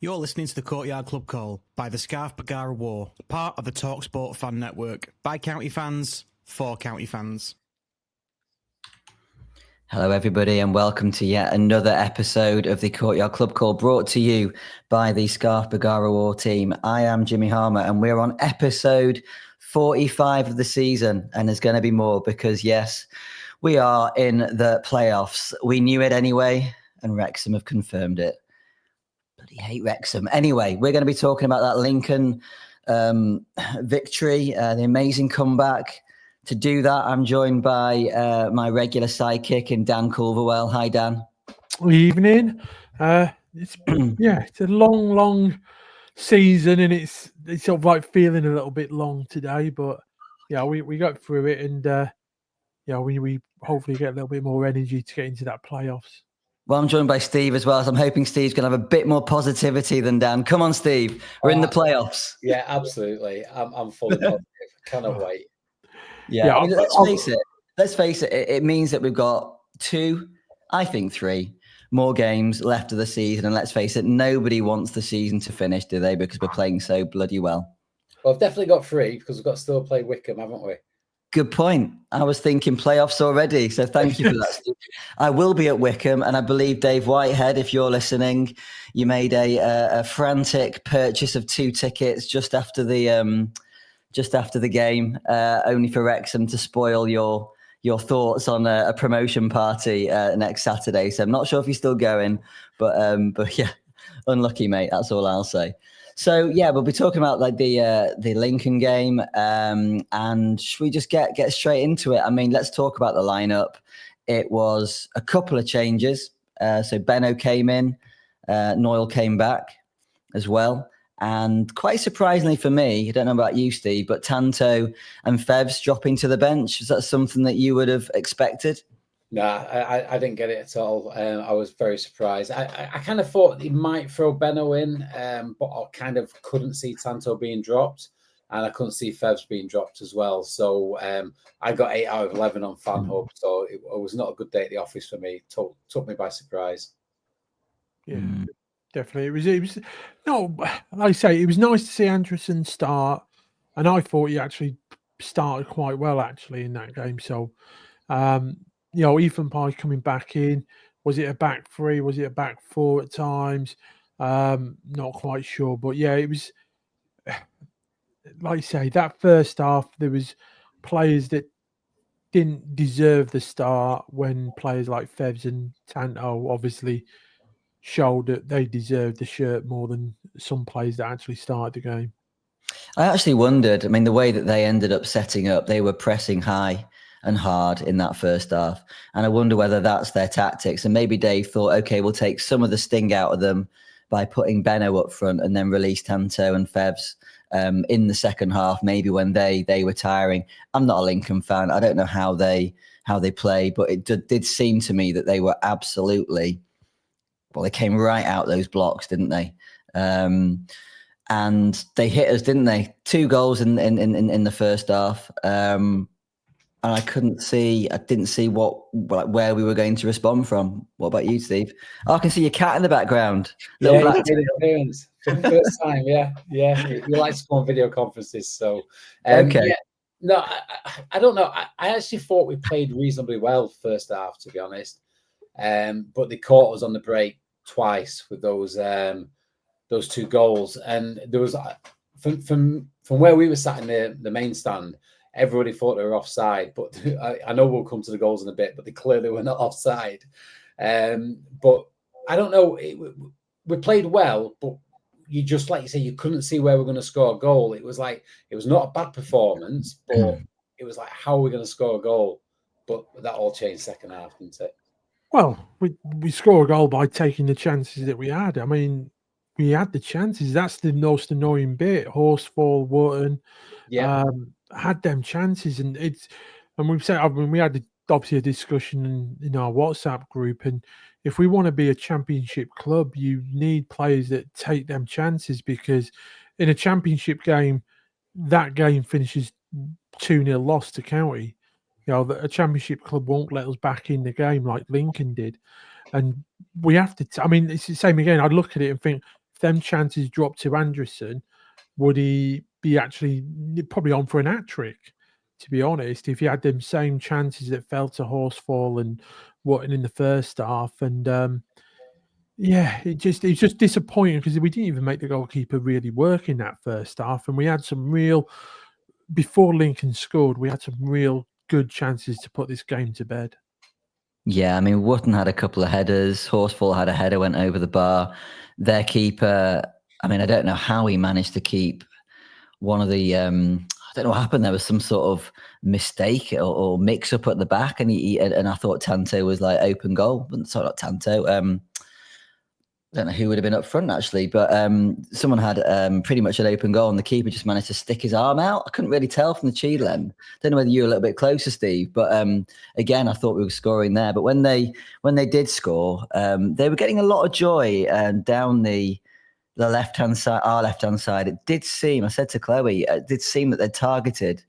You're listening to the Courtyard Clubcall by the Bergara War, part of the Talksport fan network, by county fans, for county fans. Hello, everybody, and welcome to yet another episode of the Courtyard Clubcall, brought to you by the Bergara War team. I am Jimmy Harmer, and we're on episode 45 of the season, and there's going to be more because, yes, we are in the playoffs. We knew it anyway, and Wrexham have confirmed it. Bloody hate Wrexham. Anyway, we're going to be talking about that Lincoln victory, the amazing comeback. To do that, I'm joined by my regular sidekick in Dan Culverwell. Hi, Dan. Good evening. It's a long season, and it's sort of like feeling a little bit long today. But yeah, we got through it, and we hopefully get a little bit more energy to get into that playoffs. Well, I'm joined by Steve as well, so I'm hoping Steve's going to have a bit more positivity than Dan. Come on, Steve. We're in the playoffs. Yeah, absolutely. I'm fully positive. Cannot wait. Yeah, I mean, let's face it. It means that we've got 2, I think 3 more games left of the season. And let's face it, nobody wants the season to finish, do they? Because we're playing so bloody well. Well, I've definitely got 3 because we've got to still play Wickham, haven't we? Good point. I was thinking playoffs already. So thank you for that, Steve. I will be at Wickham, and I believe Dave Whitehead, if you're listening, you made a frantic purchase of 2 tickets just after the game, only for Wrexham to spoil your thoughts on a promotion party next Saturday. So I'm not sure if you're still going, but yeah, unlucky, mate. That's all I'll say. So yeah, we'll be talking about like the Lincoln game, and should we just get straight into it? I mean, let's talk about the lineup. It was a couple of changes. So Benno came in, Noyle came back as well. And quite surprisingly for me, I don't know about you, Steve, but Tanto and FEVs dropping to the bench. Is that something that you would have expected? Nah, I didn't get it at all. I was very surprised. I kind of thought he might throw Benno in, but I kind of couldn't see Tanto being dropped, and I couldn't see FEVs being dropped as well. So I got 8 out of 11 on FanHub, so it was not a good day at the office for me. It took me by surprise. Yeah. Definitely, it was no. Like I say, it was nice to see Anderson start, and I thought he actually started quite well actually in that game. So, Ethan Pye coming back in. Was it a back 3? Was it a back 4 at times? Not quite sure, but yeah, it was. Like I say, that first half there was players that didn't deserve the start when players like FEVs and Tanto obviously showed that they deserved the shirt more than some players that actually started the game. I actually wondered, I mean, the way that they ended up setting up, they were pressing high and hard in that first half. And I wonder whether that's their tactics. And maybe Dave thought, okay, we'll take some of the sting out of them by putting Benno up front and then release Tanto and FEVs in the second half, maybe when they were tiring. I'm not a Lincoln fan. I don't know how they play, but it did seem to me that they were absolutely... Well, they came right out those blocks, didn't they? And they hit us, didn't they? 2 goals in the first half. And I didn't see where we were going to respond from. What about you, Steve? Oh, I can see your cat in the background. Yeah, experience for the first time. Yeah. You like to go on video conferences, so okay. Yeah. No, I don't know. I actually thought we played reasonably well first half, to be honest. But they caught us on the break twice with those 2 goals, and there was from where we were sat in the main stand, everybody thought they were offside. But I know we'll come to the goals in a bit, but they clearly were not offside. But I don't know. We played well, but you just, like you say, you couldn't see where we're going to score a goal. It was like it was not a bad performance, but it was like, how are we going to score a goal? But that all changed second half, didn't it? Well, we score a goal by taking the chances that we had. I mean, we had the chances. That's the most annoying bit. Horsfall, Wharton, had them chances, and we've said. I mean, we had obviously a discussion in our WhatsApp group, and if we want to be a championship club, you need players that take them chances, because in a championship game, that game finishes 2-0 loss to County. A championship club won't let us back in the game like Lincoln did. And we have to, I mean, it's the same again. I'd look at it and think them chances dropped to Anderson, would he be actually probably on for an hat-trick, to be honest, if he had them same chances that fell to Horsfall and Wotton in the first half. And yeah, it's just disappointing because we didn't even make the goalkeeper really work in that first half, and we had some real, before Lincoln scored, we had some real good chances to put this game to bed. Yeah, I mean, Wotton had a couple of headers. Horsfall had a header, went over the bar. Their keeper, I mean, I don't know how he managed to keep one of the, I don't know what happened. There was some sort of mistake or mix up at the back. And and I thought Tanto was like open goal. Sorry, not Tanto. I don't know who would have been up front actually, but someone had pretty much an open goal and the keeper just managed to stick his arm out. I couldn't really tell from the Cheadle end. Don't know whether you were a little bit closer, Steve, but again, I thought we were scoring there. But when they did score, they were getting a lot of joy down the left-hand side, our left-hand side. It did seem, I said to Chloe, it did seem that they targeted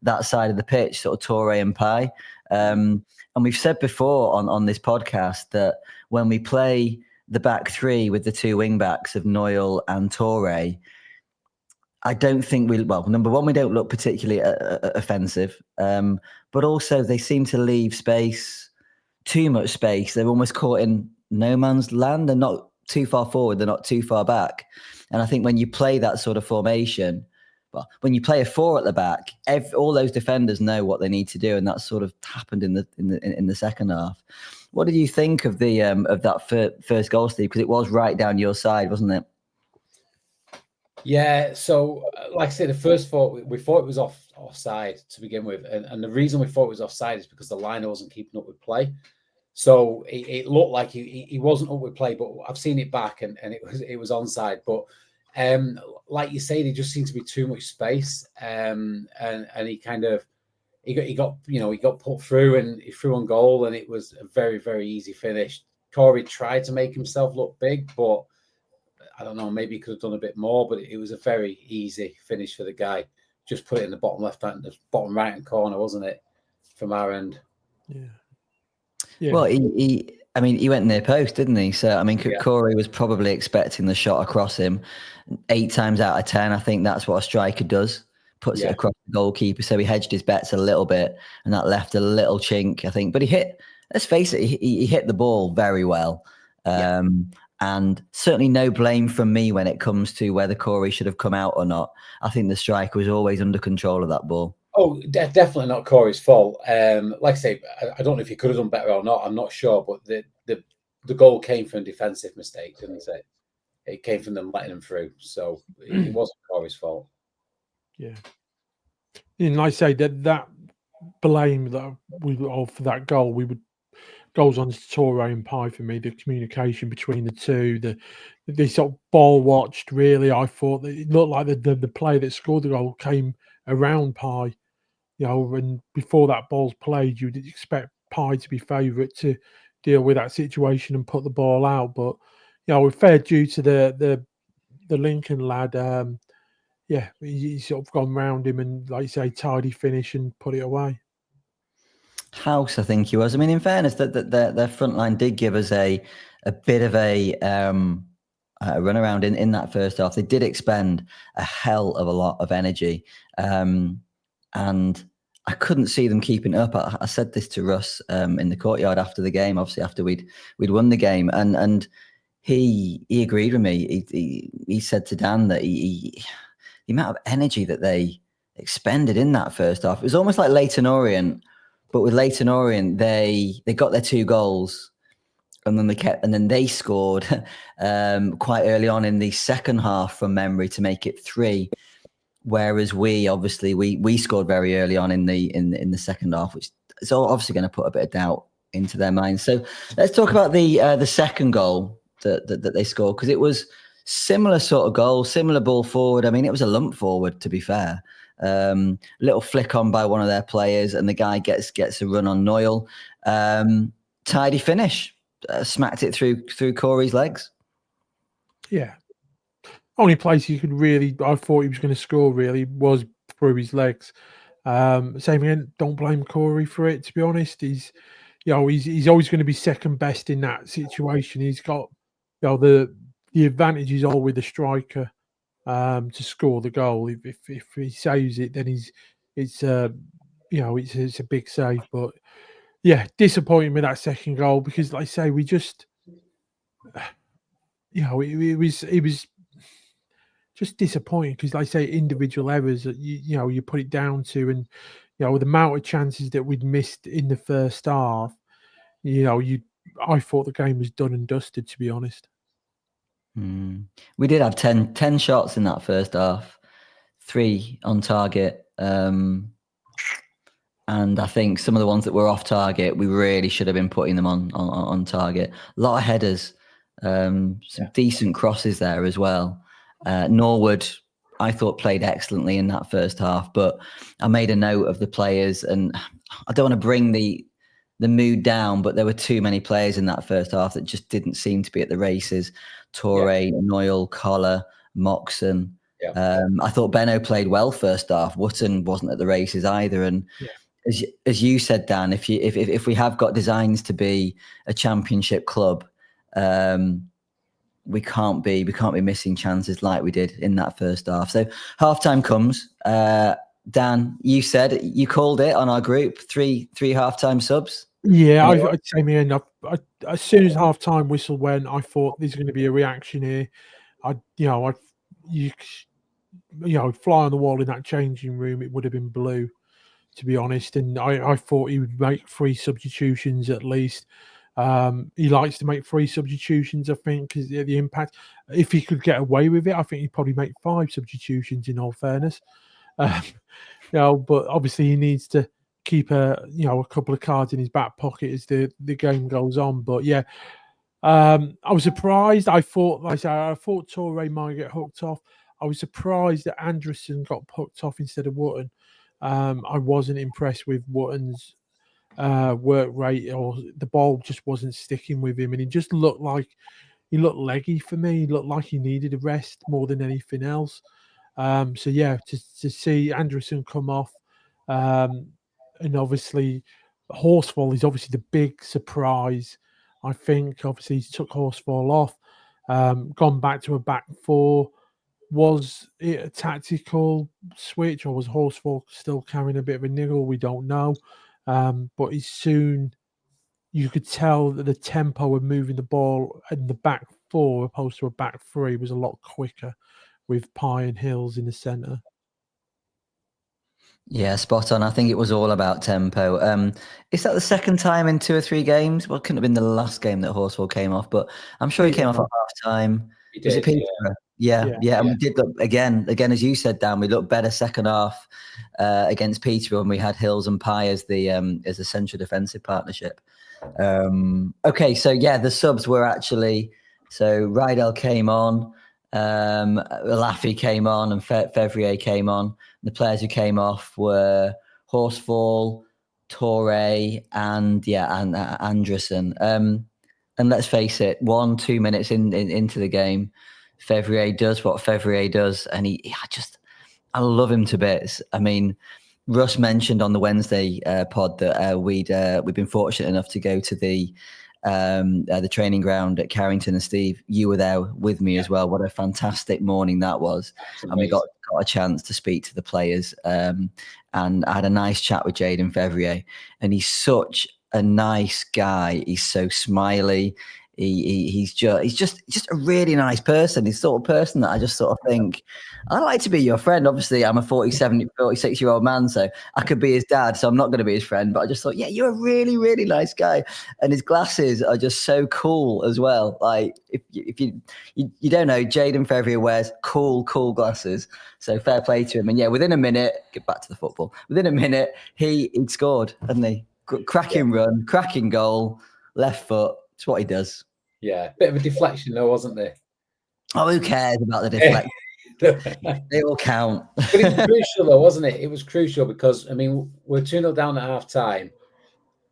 that side of the pitch, sort of Torre and Pai. And we've said before on this podcast that when we play the back three with the two wing backs of Noyle and Torre, I don't think number one, we don't look particularly offensive, but also they seem to leave space, too much space. They're almost caught in no man's land. They're not too far forward. They're not too far back. And I think when you play that sort of formation, well, when you play a four at the back, all those defenders know what they need to do, and that sort of happened in the second half. What did you think of the of that first goal, Steve? Because it was right down your side, wasn't it? Yeah. So, like I said, the first thought, we thought it was offside to begin with, and the reason we thought it was offside is because the liner wasn't keeping up with play. So it looked like he wasn't up with play, but I've seen it back, and it was onside. But like you say, there just seemed to be too much space, and he kind of. He got put through and he threw on goal, and it was a very, very easy finish. Corey tried to make himself look big, but I don't know, maybe he could have done a bit more, but it was a very easy finish for the guy. Just put it in the bottom bottom right hand corner, wasn't it, from our end? Yeah. Well, he went near post, didn't he? So, I mean, Corey was probably expecting the shot across him. 8 times out of 10, I think that's what a striker does. Puts it across the goalkeeper, so he hedged his bets a little bit, and that left a little chink, I think. But he hit. Let's face it, he hit the ball very well, and certainly no blame from me when it comes to whether Corey should have come out or not. I think the striker was always under control of that ball. Oh, definitely not Corey's fault. Like I say, I don't know if he could have done better or not. I'm not sure, but the goal came from a defensive mistake, didn't it? It came from them letting him through, so it wasn't Corey's fault. Yeah, and like I say, that blame that we for that goal, goes on to Torre and Pai for me. The communication between the two, they sort of ball watched. Really, I thought that it looked like the player that scored the goal came around Pai, and before that ball's played, you'd expect Pai to be favourite to deal with that situation and put the ball out. But with fair due to the Lincoln lad. He's sort of gone round him and, like you say, tidy finish and put it away. House, I think he was. I mean, in fairness, that their front line did give us a bit of a run around in that first half. They did expend a hell of a lot of energy, and I couldn't see them keeping it up. I said this to Russ in the Courtyard after the game, obviously after we'd won the game, and he agreed with me. He said to Dan that the amount of energy that they expended in that first half, it was almost like Leyton Orient, but with Leyton Orient, they got their 2 goals, and then they scored quite early on in the second half from memory to make it 3. Whereas we scored very early on in the second half, which is obviously going to put a bit of doubt into their minds. So let's talk about the second goal that they scored, because it was similar sort of goal, similar ball forward. I mean, it was a lump forward, to be fair. Little flick on by one of their players, and the guy gets a run on Noyle. Tidy finish, smacked it through Corey's legs. Yeah. Only place he could really, I thought he was going to score, really, was through his legs. Same again, don't blame Corey for it, to be honest. He's always going to be second best in that situation. He's got the the advantage is all with the striker to score the goal. If he saves it, then it's a big save. But yeah, disappointing with that second goal because, like I say, we just it was just disappointing because, like I say, individual errors that you put it down to, and with the amount of chances that we'd missed in the first half, I thought the game was done and dusted, to be honest. We did have 10 shots in that first half, 3 on target. And I think some of the ones that were off target, we really should have been putting them on target. A lot of headers, some decent crosses there as well. Norwood, I thought, played excellently in that first half, but I made a note of the players, and I don't want to bring the mood down, but there were too many players in that first half that just didn't seem to be at the races. Torre, Noyle, Collar, Moxon. I thought Benno played well first half. Wootton wasn't at the races either. And as you said, Dan, if we have got designs to be a championship club, we can't be missing chances like we did in that first half. So halftime comes. Dan, you called it on our group, three halftime subs. Yeah, I'd say me. And as soon as halftime whistle went, I thought there's going to be a reaction here. You fly on the wall in that changing room, it would have been blue, to be honest. And I thought he would make 3 substitutions at least. He likes to make 3 substitutions, I think, because the impact. If he could get away with it, I think he'd probably make 5 substitutions. In all fairness, but obviously he needs to keep a couple of cards in his back pocket as the game goes on. But yeah, I was surprised. I thought Torre might get hooked off. I was surprised that Anderson got hooked off instead of Wootton. I wasn't impressed with Wootton's work rate, or the ball just wasn't sticking with him, and he just looked leggy for me. He looked like he needed a rest more than anything else. So yeah, to see Anderson come off, and obviously Horsfall is obviously the big surprise. I think obviously he took Horsfall off, gone back to a back 4. Was it a tactical switch, or was Horsfall still carrying a bit of a niggle? We don't know. But you could tell that the tempo of moving the ball in the back 4 opposed to a back 3 was a lot quicker, with Pye and Hills in the centre. Yeah, spot on. I think it was all about tempo. Is that the second time in 2 or 3 games? Well, it couldn't have been the last game that Horsfall came off, but I'm sure he came off at half time. Was it Peterborough? Yeah. And we did look again, as you said, Dan, we looked better second half against Peterborough when we had Hills and Pye as the central defensive partnership. Okay, so yeah, the subs were actually, so Rydell came on, Laffy came on, and Fevrier came on. The players who came off were Horsfall, Torre, and Anderson. And let's face it, 1-2 minutes into the game, Fevrier does what Fevrier does, and I love him to bits. I mean, Russ mentioned on the Wednesday pod that we'd been fortunate enough to go to the training ground at Carrington, and Steve, you were there with me as well. What a fantastic morning that was. And we got a chance to speak to the players, and I had a nice chat with Jayden Fevrier, and he's such a nice guy. He's so smiley. He's just a really nice person. He's the sort of person that I just sort of think, I'd like to be your friend. Obviously, I'm a 46-year-old man, so I could be his dad, so I'm not going to be his friend. But I just thought, yeah, you're a really, really nice guy. And his glasses are just so cool as well. Like, if you don't know, Jayden Fevrier wears cool glasses. So fair play to him. And yeah, within a minute, get back to the football. Within a minute, he'd scored, hadn't he? Cracking run, cracking goal, left foot. It's what he does. Yeah, bit of a deflection though, wasn't there? Oh, who cares about the deflection? They all count. But it was crucial though, wasn't it? It was crucial because, I mean, we're 2-0 down at half time,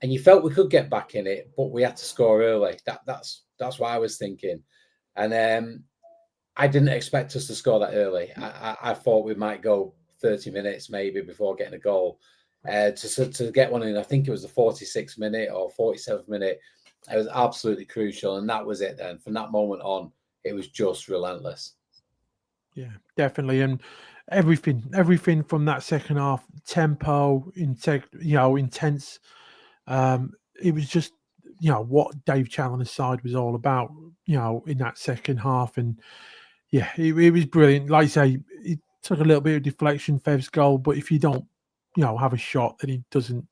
and you felt we could get back in it, but we had to score early. That's what I was thinking. And I didn't expect us to score that early. I thought we might go 30 minutes maybe before getting a goal. To get one in, I think it was the 46th minute or 47th minute. It was absolutely crucial, and that was it then. From that moment on, it was just relentless. Yeah, definitely. And everything from that second half, tempo, intense. It was just, what Dave Challoner's side was all about, in that second half. And yeah, it was brilliant. Like I say, it took a little bit of deflection, FEV's goal, but if you don't, have a shot, then he doesn't,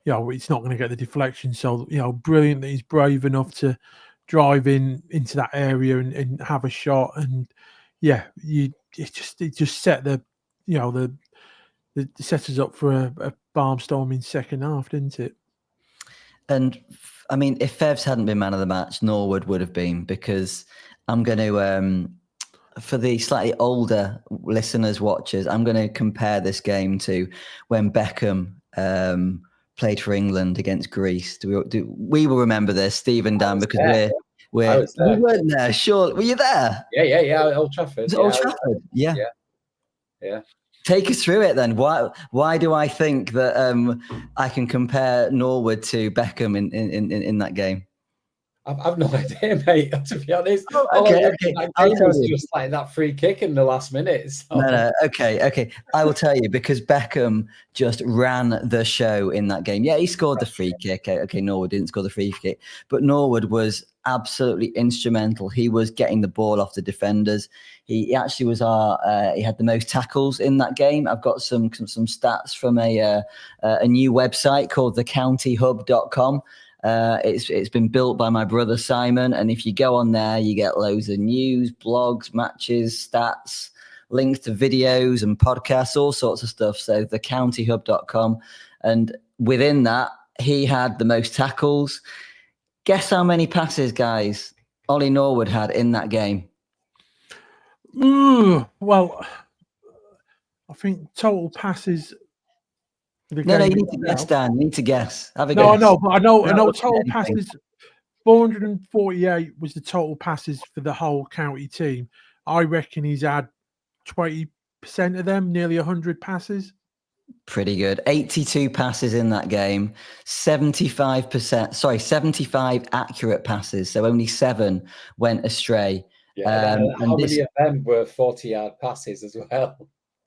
it's not going to get the deflection. So, brilliant that he's brave enough to drive into that area and have a shot. And yeah, it just set the set us up for a barnstorming second half, didn't it? And I mean, if FEVs hadn't been man of the match, Norwood would have been, because I'm going to, for the slightly older listeners, watchers, I'm going to compare this game to when Beckham played for England against Greece. We will remember this, Steve and Dan, because we weren't there. Sure, were you there? Yeah. Old Trafford. Was it Old Trafford? Yeah. Take us through it then. Why do I think that I can compare Norwood to Beckham in that game? I've no idea, mate, to be honest. Okay. That game was just like that free kick in the last minute. So. No. Okay. I will tell you, because Beckham just ran the show in that game. Yeah, he scored the free kick. Okay, Norwood didn't score the free kick, but Norwood was absolutely instrumental. He was getting the ball off the defenders. He actually was he had the most tackles in that game. I've got some stats from a new website called thecountyhub.com. It's been built by my brother Simon, and if you go on there, you get loads of news, blogs, matches, stats, links to videos and podcasts, all sorts of stuff. So thecountyhub.com, and within that, he had the most tackles. Guess how many passes, guys, Ollie Norwood had in that game? Well, I think total passes. No, you need to guess, Dan. You need to guess. Have a guess. I know total passes. 448 was the total passes for the whole county team. I reckon he's had 20% of them, nearly 100 passes. Pretty good. 82 passes in that game. 75 accurate passes. So only 7 went astray. Yeah, how many of them were 40-yard passes as well?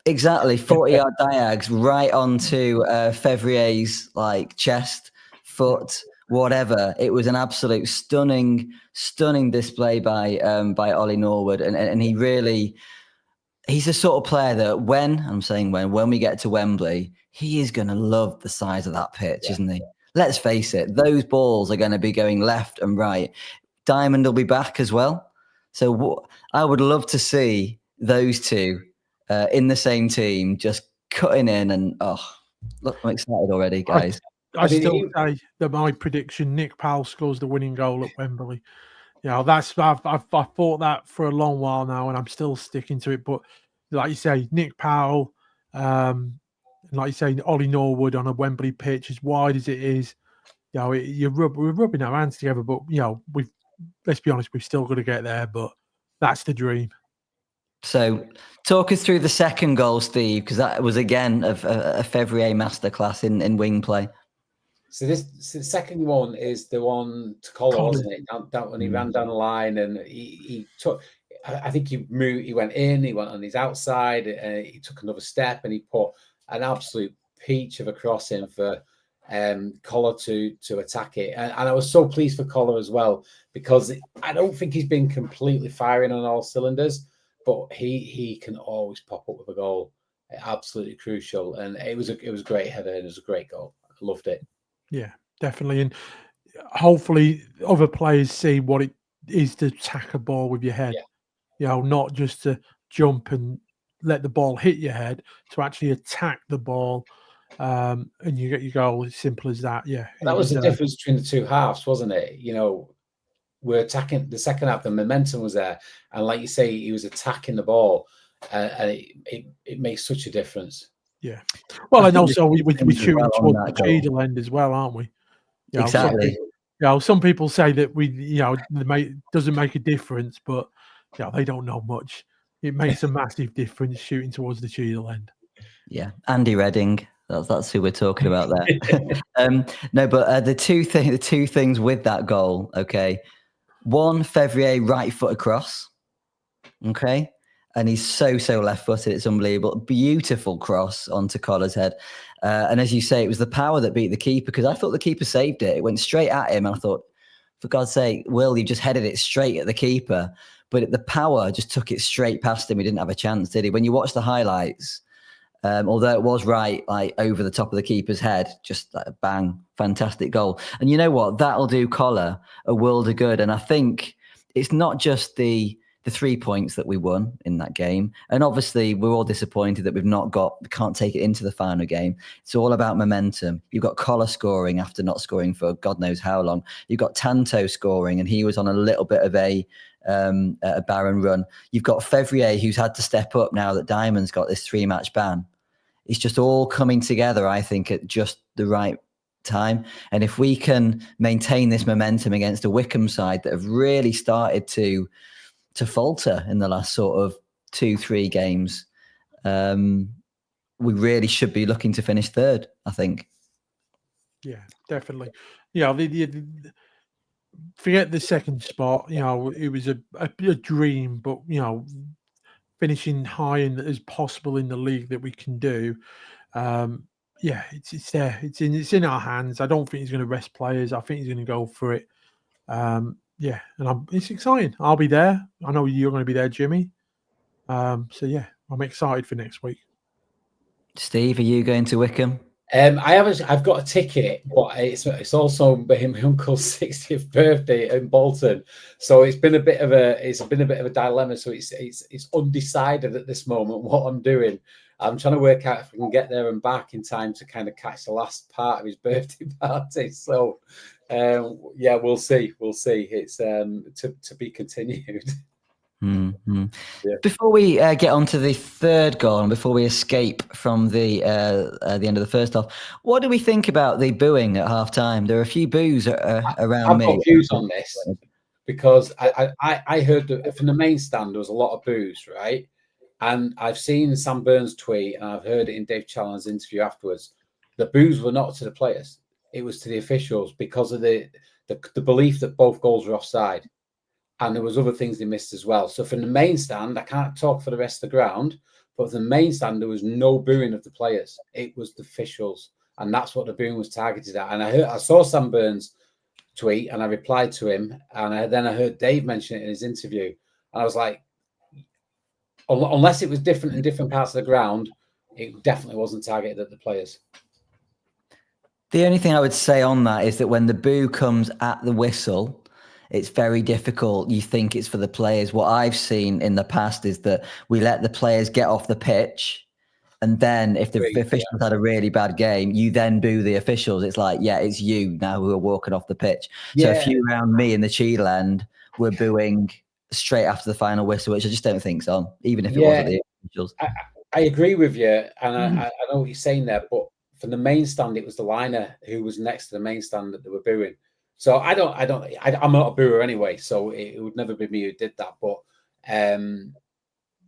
Exactly, 40-yard diags right onto Fevrier's chest, foot, whatever. It was an absolute stunning display by Ollie Norwood, and he's the sort of player that when we get to Wembley, he is going to love the size of that pitch, isn't he? Let's face it, those balls are going to be going left and right. Diamond will be back as well, so I would love to see those two in the same team, just cutting in, and look, I'm excited already, guys. I still say that my prediction: Nick Powell scores the winning goal at Wembley. I've thought that for a long while now, and I'm still sticking to it. But like you say, Nick Powell, like you say, Ollie Norwood on a Wembley pitch, as wide as it is, we're rubbing our hands together. But let's be honest, we've still got to get there. But that's the dream. So talk us through the second goal, Steve, because that was again a Fevrier masterclass in wing play. So the second one is the one to Collar, wasn't it? That when he ran down the line and he took. I think he moved. He went in. He went on his outside. And he took another step and he put an absolute peach of a cross in for Collar to attack it. And I was so pleased for Collar as well, because I don't think he's been completely firing on all cylinders. But he can always pop up with a goal. Absolutely crucial. And it was a great header and it was a great goal. I loved it. Yeah, definitely. And hopefully other players see what it is to attack a ball with your head. Not just to jump and let the ball hit your head, to actually attack the ball. And you get your goal. As simple as that. Yeah. That was the difference between the two halves, wasn't it? We're attacking the second half, the momentum was there, and like you say, he was attacking the ball, and it makes such a difference. Yeah, well, and also we're shooting towards the cheadle end as well, aren't we? Exactly. Some people say that doesn't make a difference, but they don't know much. It makes a massive difference shooting towards the cheadle end. Yeah, Andy Redding. That's who we're talking about there. No, but the two things with that goal. Okay. One, Fevrier right foot across, Okay. And he's so left-footed. It's unbelievable. Beautiful cross onto Collar's head. And as you say, it was the power that beat the keeper, because I thought the keeper saved it. It went straight at him. And I thought, for God's sake, Will, you just headed it straight at the keeper. But the power just took it straight past him. He didn't have a chance, did he? When you watch the highlights, although it was right, like over the top of the keeper's head, just like a bang, fantastic goal. And you know what? That'll do Collar a world of good. And I think it's not just the 3 points that we won in that game. And obviously we're all disappointed that we can't take it into the final game. It's all about momentum. You've got Collar scoring after not scoring for God knows how long. You've got Tanto scoring, and he was on a little bit of a barren run. You've got Fevrier, who's had to step up now that Diamond's got this 3-match ban. It's just all coming together, I think, at just the right time. And if we can maintain this momentum against a Wickham side that have really started to falter in the last sort of 2-3 games, we really should be looking to finish third, I think. Yeah, definitely. Forget the second spot. It was a dream, but finishing high as possible in the league that we can do. It's there. It's in our hands. I don't think he's going to rest players. I think he's going to go for it. It's exciting. I'll be there. I know you're going to be there, Jimmy. I'm excited for next week. Steve, are you going to Wickham? I've got a ticket, but it's also my uncle's 60th birthday in Bolton, so it's been a bit of a dilemma. So it's undecided at this moment what I'm doing. I'm trying to work out if I can get there and back in time to kind of catch the last part of his birthday party. So we'll see. It's to be continued. Mm-hmm. Yeah. Before we get on to the third goal, and before we escape from the end of the first half, what do we think about the booing at half time? There are a few boos around me. I've got views on this because I heard that from the main stand there was a lot of boos, right? And I've seen Sam Burns tweet, and I've heard it in Dave Challin's interview afterwards. The boos were not to the players; it was to the officials because of the belief that both goals were offside. And there was other things they missed as well. So from the main stand, I can't talk for the rest of the ground, but from the main stand, there was no booing of the players. It was the officials. And that's what the booing was targeted at. And I saw Sam Burns tweet, and I replied to him. And then I heard Dave mention it in his interview. And I was like, unless it was different in different parts of the ground, it definitely wasn't targeted at the players. The only thing I would say on that is that when the boo comes at the whistle, it's very difficult. You think it's for the players. What I've seen in the past is that we let the players get off the pitch, and then if the officials had a really bad game, you then boo the officials. It's like, it's you now who are walking off the pitch. So a few around me in the Cheadle end were booing straight after the final whistle, which I just don't think's on, even if it wasn't the officials. I agree with you, and I know what you're saying there, but from the main stand, it was the liner who was next to the main stand that they were booing. So I'm not a booer anyway, so it would never be me who did that. But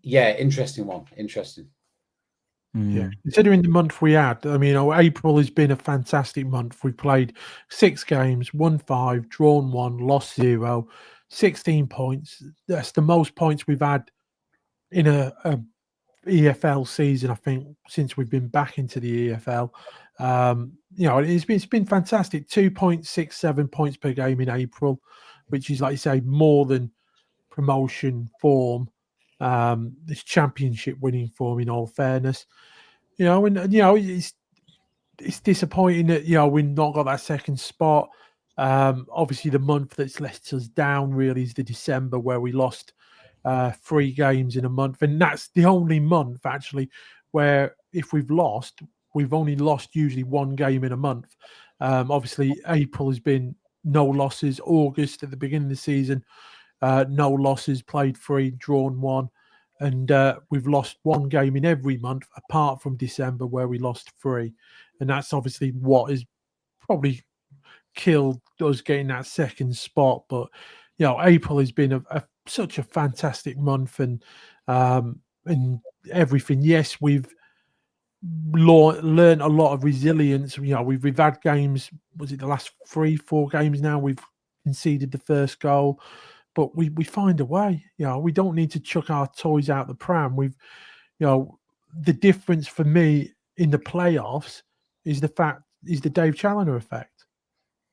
interesting one. Interesting. Yeah, considering the month we had, I mean, April has been a fantastic month. We played 6 games, won 5, drawn 1, lost 0, 16 points. That's the most points we've had in a EFL season, I think, since we've been back into the EFL. It's been fantastic. 2.67 points per game in April, which is, like you say, more than promotion form. This championship winning form, in all fairness. It's disappointing that we've not got that second spot. Obviously, the month that's let us down really is the December, where we lost 3 games in a month, and that's the only month actually where if we've lost, we've only lost usually 1 game in a month. Obviously, April has been no losses. August at the beginning of the season, no losses, played 3, drawn 1, and we've lost 1 game in every month apart from December, where we lost 3, and that's obviously what has probably killed us getting that second spot. But April has been such a fantastic month, and everything. Yes, we've learned a lot of resilience. We've had games. Was it the last 3-4 games now? We've conceded the first goal, but we find a way. We don't need to chuck our toys out the pram. The difference for me in the playoffs is the Dave Challoner effect.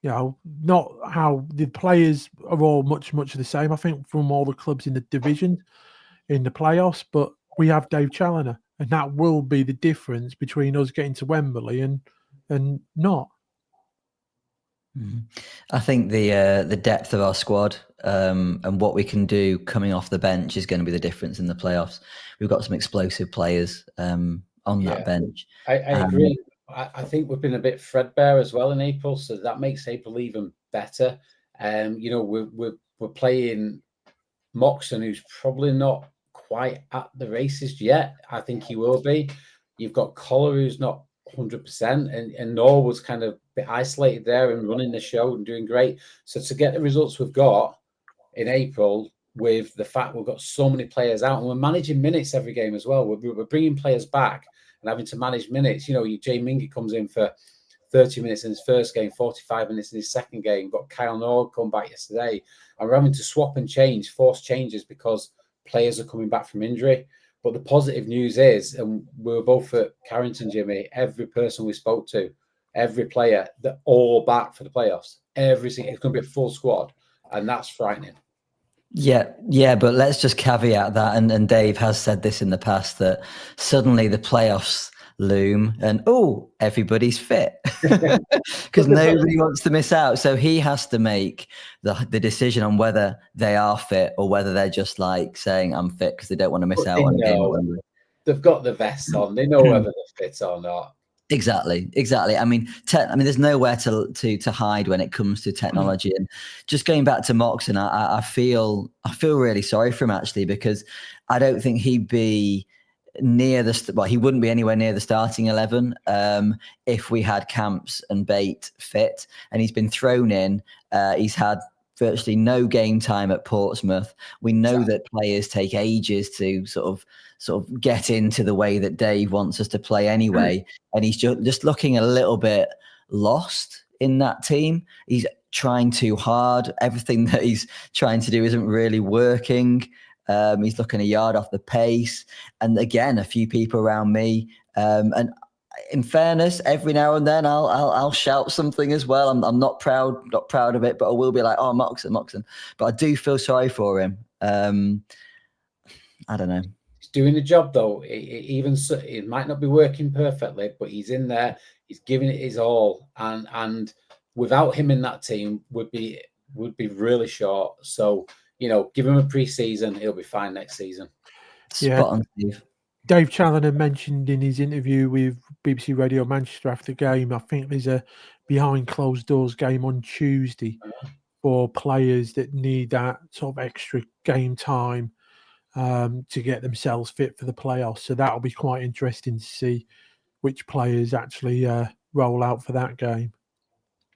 Not how the players are all much the same, I think, from all the clubs in the division in the playoffs, but we have Dave Challoner, and that will be the difference between us getting to Wembley and not. I think the depth of our squad and what we can do coming off the bench is going to be the difference in the playoffs. We've got some explosive players on that bench. I agree. I think we've been a bit threadbare as well in April, so that makes April even better. We're playing Moxon, who's probably not quite at the races yet. I think he will be. You've got Collar, who's not 100%, and Norwood's kind of a bit isolated there and running the show and doing great. So to get the results we've got in April, with the fact we've got so many players out and we're managing minutes every game as well, we're bringing players back and having to manage minutes. Jay Mingy comes in for 30 minutes in his first game, 45 minutes in his second game. Got Kyle Norwood come back yesterday, and we're having to swap and force changes because players are coming back from injury. But the positive news is, and we were both at Carrington, Jimmy, every person we spoke to, every player, they're all back for the playoffs. It's going to be a full squad, and that's frightening. Yeah, but let's just caveat that, and Dave has said this in the past, that suddenly the playoffs loom and everybody's fit because nobody wants to miss out. So he has to make the decision on whether they are fit or whether they're just like saying I'm fit because they don't want to miss out on a game. They've got the vests on. They know whether they're fit or not. Exactly. I mean, there's nowhere to hide when it comes to technology. And just going back to Moxon, I feel really sorry for him actually, because I don't think he'd be near he wouldn't be anywhere near the starting 11 if we had Camps and Bate fit, and he's been thrown in. He's had virtually no game time at Portsmouth. We know that players take ages to sort of get into the way that Dave wants us to play anyway, and he's just looking a little bit lost in that team. He's trying too hard. Everything that he's trying to do isn't really working. He's looking a yard off the pace. And again, a few people around me. And in fairness, every now and then I'll shout something as well. I'm not proud of it, but I will be like, oh, Moxon. But I do feel sorry for him. I don't know. He's doing the job though. It might not be working perfectly, but he's in there. He's giving it his all. And without him in that team would be really short. So, give him a pre-season. He'll be fine next season. Spot on, Steve. Dave Challoner mentioned in his interview with BBC Radio Manchester after the game, I think there's a behind closed doors game on Tuesday for players that need that sort of extra game time to get themselves fit for the playoffs. So that'll be quite interesting to see which players actually roll out for that game.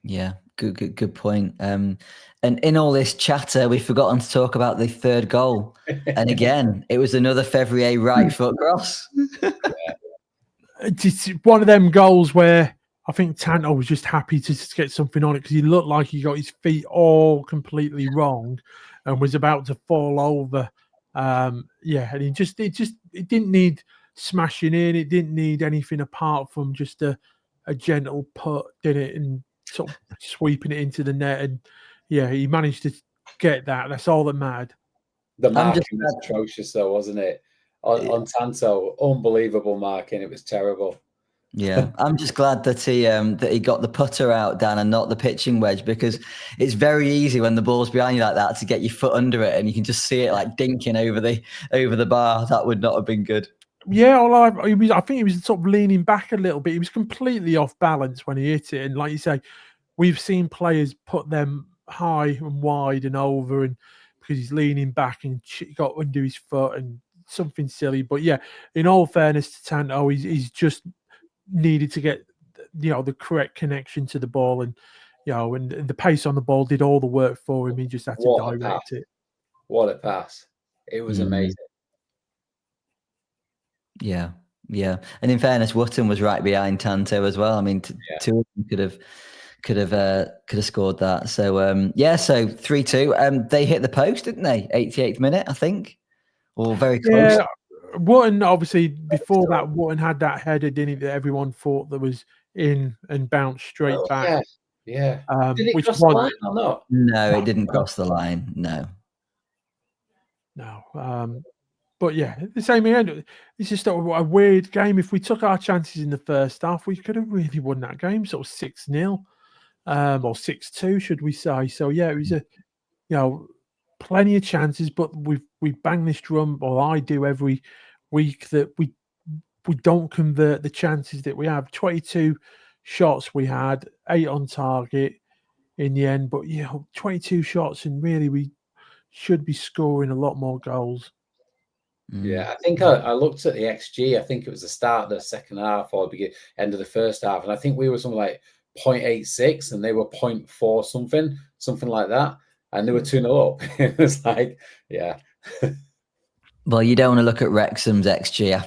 Yeah, good point. And in all this chatter, we've forgotten to talk about the third goal. And again, it was another Fevrier right foot cross. It's one of them goals where I think Tanto was just happy to just get something on it because he looked like he got his feet all completely wrong and was about to fall over. And it didn't need smashing in. It didn't need anything apart from just a gentle put, did it? And sort of sweeping it into the net, and he managed to get that. That's all that mattered. The marking was atrocious, though, wasn't it? On Tanto, unbelievable marking. It was terrible. Yeah, I'm just glad that he got the putter out, Dan, and not the pitching wedge, because it's very easy when the ball's behind you like that to get your foot under it, and you can just see it like dinking over the bar. That would not have been good. Yeah, I think he was sort of leaning back a little bit. He was completely off balance when he hit it. And like you say, we've seen players put them high and wide and over, and because he's leaning back and got under his foot and something silly. But yeah, in all fairness to Tanto, he's just needed to get the correct connection to the ball, and and the pace on the ball did all the work for him. He just had to direct it. What a pass! It was amazing. Yeah. And in fairness, Wootton was right behind Tanto as well. I mean, two of them could have scored that. So so 3-2. They hit the post, didn't they? 88th minute, I think, or very close. Yeah, Wotton, obviously before that, Wotton had that header, didn't he, that everyone thought that was in and bounced straight back. Yeah. Did it Which cross the line or not? No, it didn't cross the line. No. But yeah, the same again. It's just a weird game. If we took our chances in the first half, we could have really won that game, sort of 6-0, or 6-2, should we say? So yeah, it was plenty of chances, but we bang this drum, or I do every week, that we don't convert the chances that we have. 22 shots we had, 8 on target in the end, but 22 shots, and really we should be scoring a lot more goals. Yeah, I think I looked at the XG. I think it was the start of the second half or the end of the first half, and I think we were something like 0.86 and they were 0.4 something like that, and they were 2-0 up. It was like, yeah. Well, you don't want to look at Wrexham's XG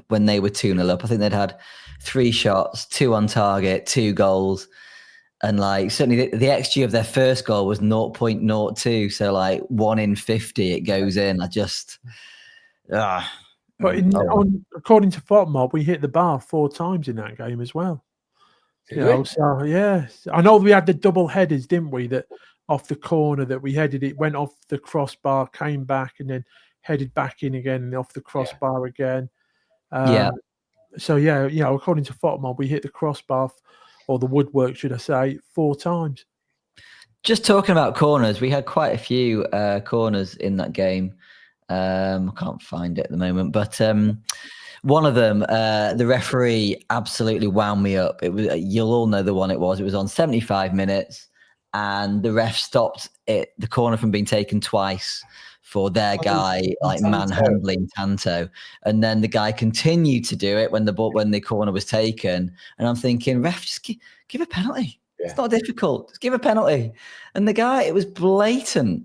when they were 2-0 up. I think they'd had 3 shots, 2 on target, 2 goals. And like certainly the XG of their first goal was 0.02. So like 1 in 50 it goes in. But according to FOTMob, we hit the bar 4 times in that game as well. So yeah, I know we had the double headers, didn't we? That off the corner that we headed, it went off the crossbar, came back, and then headed back in again, and off the crossbar again. So according to FOTMob, we hit the crossbar, or the woodwork, should I say, 4 times. Just talking about corners, we had quite a few corners in that game. I can't find it at the moment, but one of them, the referee absolutely wound me up. It was, you'll all know the one it was. It was on 75 minutes, and the ref stopped the corner from being taken twice for their guy manhandling Tanto, and then the guy continued to do it when the corner was taken. And I'm thinking, ref, just give a penalty. Yeah. It's not difficult. Just give a penalty. And the guy, it was blatant.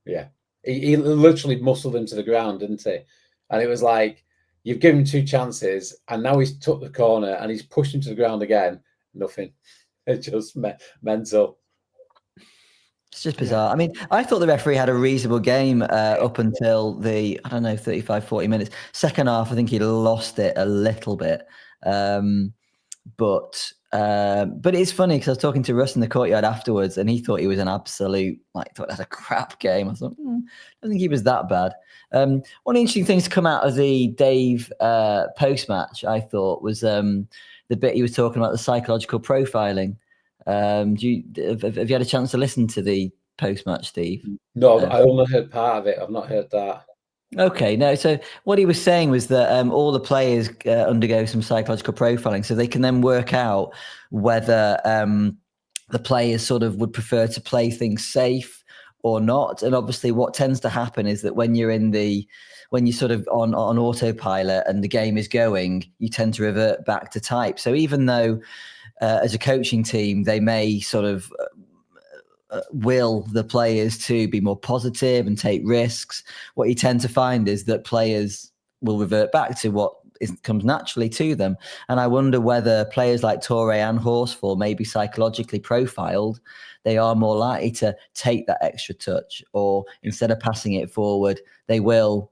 Yeah. He literally muscled him to the ground, didn't he? And it was like, you've given him 2 chances, and now he's took the corner and he's pushed him to the ground again. Nothing. It's just mental. It's just bizarre. I mean, I thought the referee had a reasonable game up until the, 35, 40 minutes. Second half, I think he lost it a little bit. But it's funny because I was talking to Russ in the Courtyard afterwards, and he thought he was an absolute, thought that had a crap game. I thought, I don't think he was that bad. One of the interesting things to come out of the Dave post-match, I thought, was the bit he was talking about the psychological profiling. Have you had a chance to listen to the post-match, Steve? No, I only heard part of it. I've not heard that. Okay, no. So what he was saying was that all the players undergo some psychological profiling, so they can then work out whether the players sort of would prefer to play things safe or not. And obviously, what tends to happen is that when you're sort of on autopilot and the game is going, you tend to revert back to type. So even though as a coaching team, they may sort of will the players to be more positive and take risks, what you tend to find is that players will revert back to what comes naturally to them. And I wonder whether players like Torre and Horsfall may be psychologically profiled. They are more likely to take that extra touch, or instead of passing it forward, they will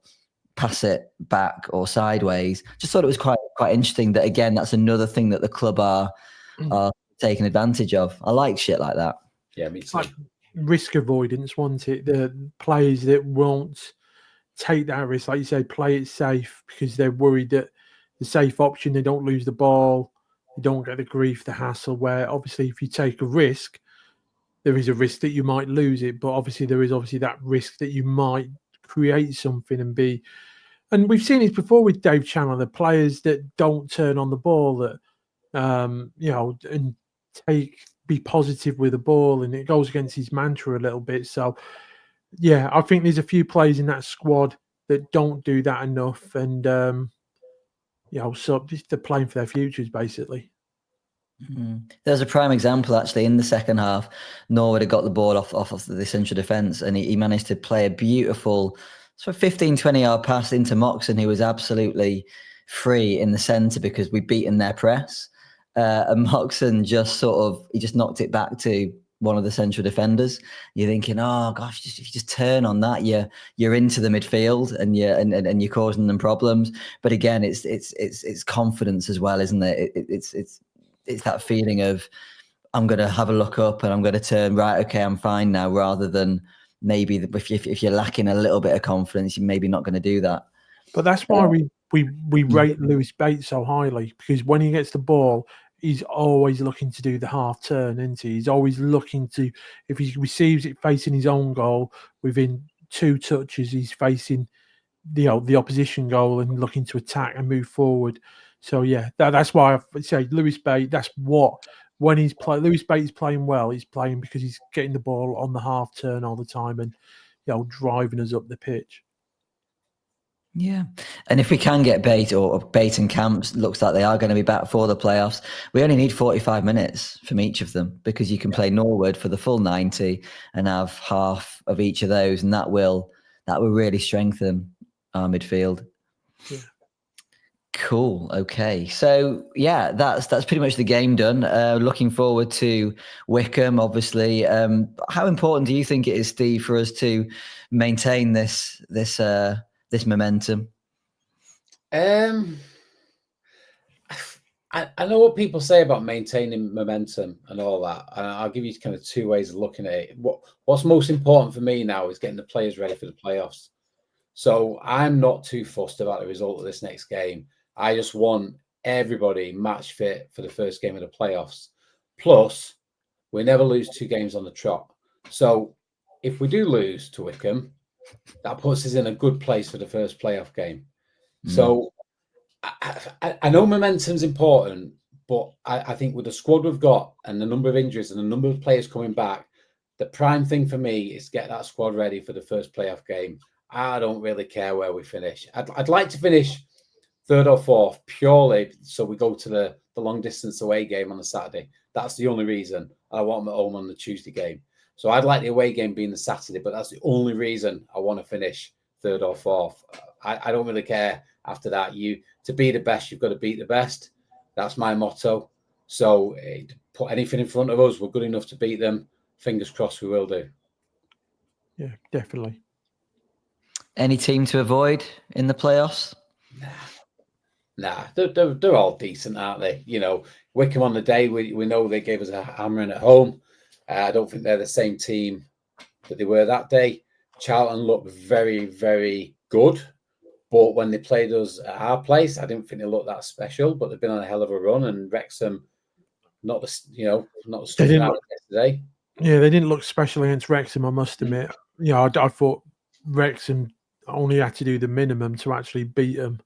pass it back or sideways. Just thought it was quite interesting that, again, that's another thing that the club are taking advantage of. I like shit like that. Yeah, me too. Like risk avoidance, wasn't it? The players that won't take that risk, like you say, play it safe because they're worried that the safe option, they don't lose the ball, they don't get the grief, the hassle, where obviously if you take a risk, there is a risk that you might lose it, but obviously there is that risk that you might create something and be. And we've seen it before with Dave Chandler, the players that don't turn on the ball, that and be positive with the ball, and it goes against his mantra a little bit. So yeah, I think there's a few players in that squad that don't do that enough, and so they're playing for their futures basically. There's a prime example actually in the second half. Norwood had got the ball off of the central defence, and he managed to play a beautiful 15-20 yard pass into Moxon, who was absolutely free in the centre because we'd beaten their press. and Moxon just he just knocked it back to one of the central defenders. You're thinking, oh gosh, if you just turn on that, you're into the midfield and you're causing them problems. But again, it's confidence as well, isn't it? It's that feeling of, I'm going to have a look up and I'm going to turn right. Okay, I'm fine now. Rather than maybe if you're lacking a little bit of confidence, you're maybe not going to do that. But that's why we rate Lewis Bates so highly, because when he gets the ball, he's always looking to do the half turn, isn't he? He's always looking to, if he receives it facing his own goal, within 2 touches, he's facing the opposition goal and looking to attack and move forward. So yeah, that's why I say Lewis Bates. That's what, when Lewis Bates is playing well, he's playing because he's getting the ball on the half turn all the time and driving us up the pitch. Yeah, and if we can get Bate and Camps, looks like they are going to be back for the playoffs. We only need 45 minutes from each of them, because you can play Norwood for the full 90 and have half of each of those, and that will really strengthen our midfield. Yeah. Cool. Okay. So yeah, that's pretty much the game done. Looking forward to Wickham, obviously. How important do you think it is, Steve, for us to maintain this momentum? I know what people say about maintaining momentum and all that, and I'll give you kind of 2 ways of looking at it. What's most important for me now is getting the players ready for the playoffs. So I'm not too fussed about the result of this next game. I just want everybody match fit for the first game of the playoffs. Plus, we never lose 2 games on the trot. So if we do lose to Wickham, that puts us in a good place for the first playoff game. So I know momentum's important, but I think with the squad we've got and the number of injuries and the number of players coming back, the prime thing for me is get that squad ready for the first playoff game. I don't really care where we finish. I'd like to finish 3rd or 4th purely so we go to the long distance away game on the Saturday. That's the only reason. I want them at home on the Tuesday game. So I'd like the away game being the Saturday, but that's the only reason I want to finish 3rd or 4th. I don't really care after that. To be the best, you've got to beat the best. That's my motto. So put anything in front of us, we're good enough to beat them. Fingers crossed we will do. Yeah, definitely. Any team to avoid in the playoffs? Nah, they're all decent, aren't they? Wickham on the day, we know they gave us a hammering at home. I don't think they're the same team that they were that day. Charlton looked very, very good, but when they played us at our place, I didn't think they looked that special. But they've been on a hell of a run, and Wrexham, not the stuff out yesterday. Yeah, they didn't look special against Wrexham, I must admit. I thought Wrexham only had to do the minimum to actually beat them.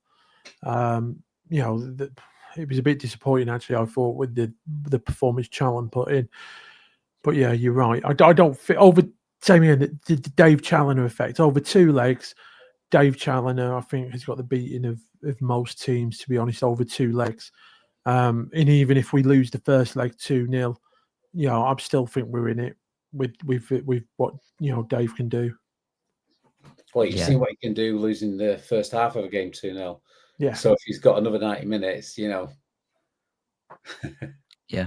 It was a bit disappointing, actually, I thought, with the performance Charlton put in. But yeah, you're right. I don't fit over. Same here, the Dave Challoner effect. Over 2 legs, Dave Challoner, I think, has got the beating of most teams, to be honest, over 2 legs. And even if we lose the first leg 2-0, I still think we're in it with what Dave can do. Well, you've seen what he can do losing the first half of a game 2-0. Yeah. So if he's got another 90 minutes, Yeah.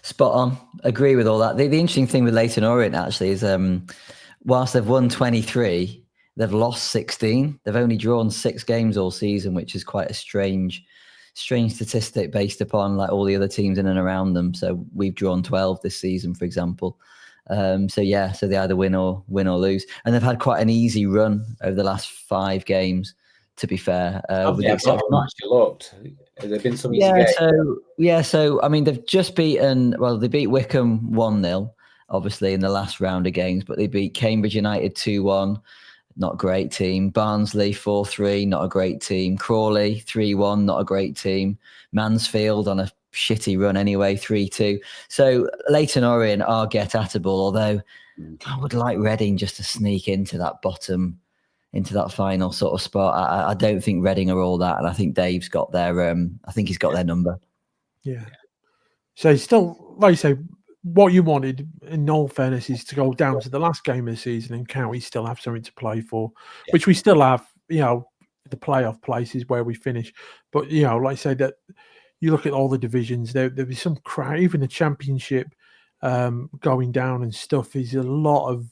Spot on. Agree with all that. The interesting thing with Leyton Orient actually is whilst they've won 23, they've lost 16. They've only drawn 6 games all season, which is quite a strange statistic based upon like all the other teams in and around them. So we've drawn 12 this season, for example. So they either win or lose, and they've had quite an easy run over the last 5 games. To be fair, I've not actually looked. Has there been some easy games? So I mean, they've just beaten. Well, they beat Wickham 1-0, obviously in the last round of games, but they beat Cambridge United 2-1. Not a great team. Barnsley 4-3. Not a great team. Crawley 3-1. Not a great team. Mansfield on a shitty run anyway, 3-2. So Leyton Orient are get-attable, although I would like Reading just to sneak into that final sort of spot. I don't think Reading are all that, and I think Dave's got their he's got their number. Yeah. So still, like you say, what you wanted, in all fairness, is to go down to the last game of the season and County still have something to play for, which we still have, the playoff places where we finish. But, like I say, that you look at all the divisions, there'll be some crowd, even the Championship going down and stuff. There's a lot of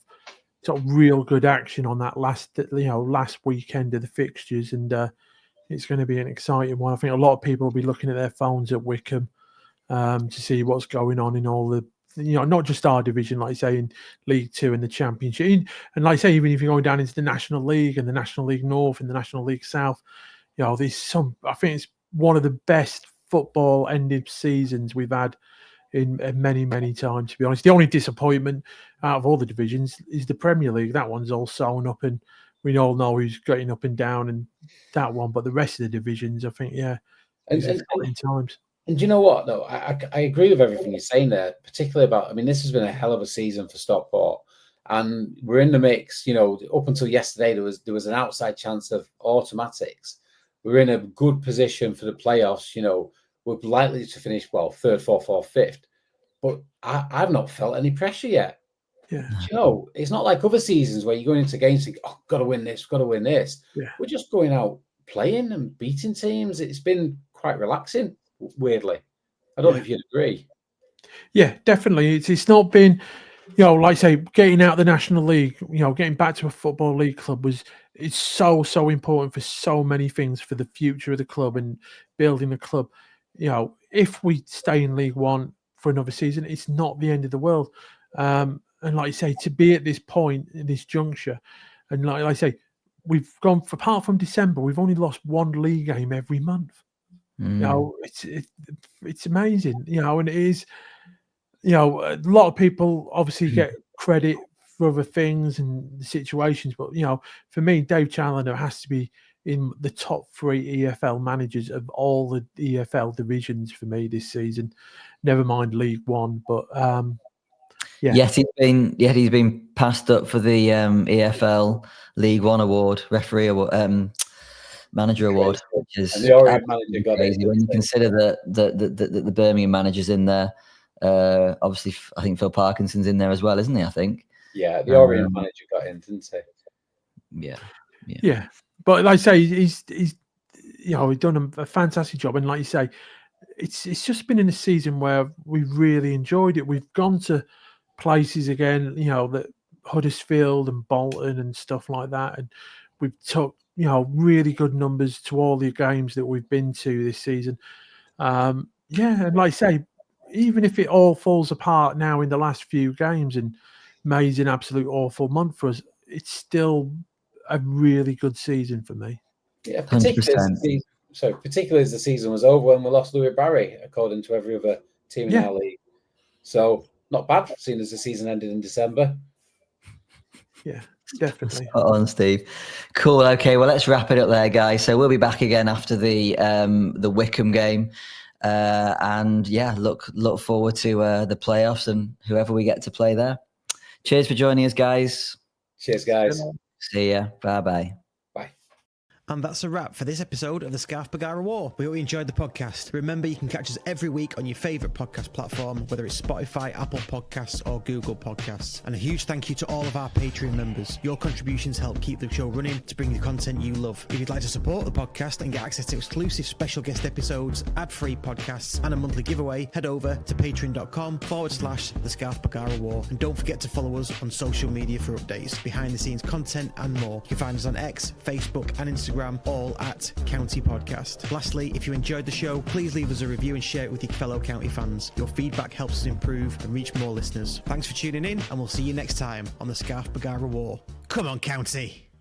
sort of real good action on that last weekend of the fixtures, and it's going to be an exciting one. I think a lot of people will be looking at their phones at Wickham to see what's going on in all the, not just our division, like I say, in League Two and the Championship. And like I say, even if you're going down into the National League and the National League North and the National League South, there's some, I think it's one of the best football ended seasons we've had in many, many times, to be honest. The only disappointment out of all the divisions is the Premier League. That one's all sewn up, and we all know who's getting up and down and that one. But the rest of the divisions, I think, it's exciting times. And do you know what, though? I agree with everything you're saying there, particularly about, this has been a hell of a season for Stockport. And we're in the mix, up until yesterday, there was an outside chance of automatics. We're in a good position for the playoffs, we're likely to finish, third, fourth, or fifth. But I've not felt any pressure yet. Yeah. It's not like other seasons where you're going into games and think, got to win this, got to win this. Yeah. We're just going out playing and beating teams. It's been quite relaxing, weirdly. I don't know if you'd agree. Yeah, definitely. It's not been, like I say, getting out of the National League, getting back to a Football League club it's so important for so many things for the future of the club and building the club. If we stay in League One for another season, it's not the end of the world. And like you say, to be at this point, in this juncture, and like I say, we've gone, apart from December, we've only lost one league game every month. It's amazing, and it is, a lot of people obviously get credit for other things and situations, but for me, Dave Challoner has to be in the top 3 EFL managers of all the EFL divisions for me this season. Never mind League One, but Yet he's been passed up for the EFL League One award, referee award, manager award, which is crazy when you consider that the Birmingham manager's in there. Obviously, I think Phil Parkinson's in there as well, isn't he? I think. Yeah, the Orient manager got in, didn't he? Yeah. But like I say, he's done a fantastic job, and like you say, it's just been in a season where we really enjoyed it. We've gone to places again, that Huddersfield and Bolton and stuff like that, and we've took really good numbers to all the games that we've been to this season. And like I say, even if it all falls apart now in the last few games, and May's an absolute awful month for us, it's still a really good season for me. Yeah, particularly as the season was over when we lost Louis Barry, according to every other team in our league. So not bad, seeing as the season ended in December. Yeah, definitely. Spot on, Steve. Cool. Okay, well, let's wrap it up there, guys. So we'll be back again after the Wickham game, and look forward to the playoffs and whoever we get to play there. Cheers for joining us, guys. Cheers, guys. See ya. Bye. And that's a wrap for this episode of the Scarf Bergara War. We hope you enjoyed the podcast. Remember, you can catch us every week on your favourite podcast platform, whether it's Spotify, Apple Podcasts or Google Podcasts. And a huge thank you to all of our Patreon members. Your contributions help keep the show running to bring the content you love. If you'd like to support the podcast and get access to exclusive special guest episodes, ad-free podcasts and a monthly giveaway, head over to patreon.com/the Scarf Bergara War. And don't forget to follow us on social media for updates, behind the scenes content and more. You can find us on X, Facebook and Instagram, all at County Podcast. Lastly, if you enjoyed the show, please leave us a review and share it with your fellow County fans. Your feedback helps us improve and reach more listeners. Thanks for tuning in, and we'll see you next time on the Scarf Bergara War. Come on, County!